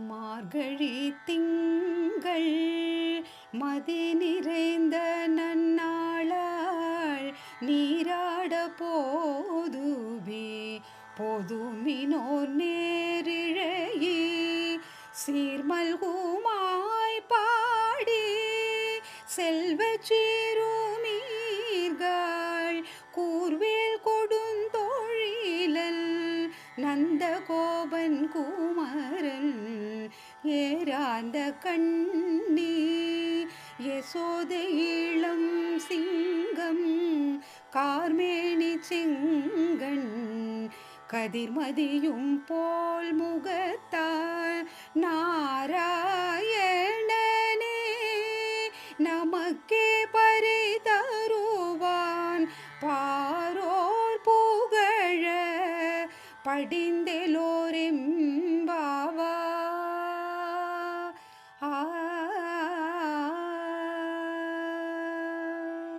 மார்கழி திங்கள் மதி நிறைந்த நன்னாளாள் நீராட போதுமினோர் நேரிழையே சீர்மல்குமாய் பாடி செல்வச் சீருமீர்கள் கூர்வேல் கொடுந்தொழிலன் நந்தகோபன் குமரன் ஏராந்த கண்ணி யசோதை இளம் சிங்கம் கார்மேனி செங்கண் கதிர்மதியும் போல் முகத்தால் நாராயணனே நமக்கே பறை தருவான் பாரோர் புகழ படிந்தெலோரெம்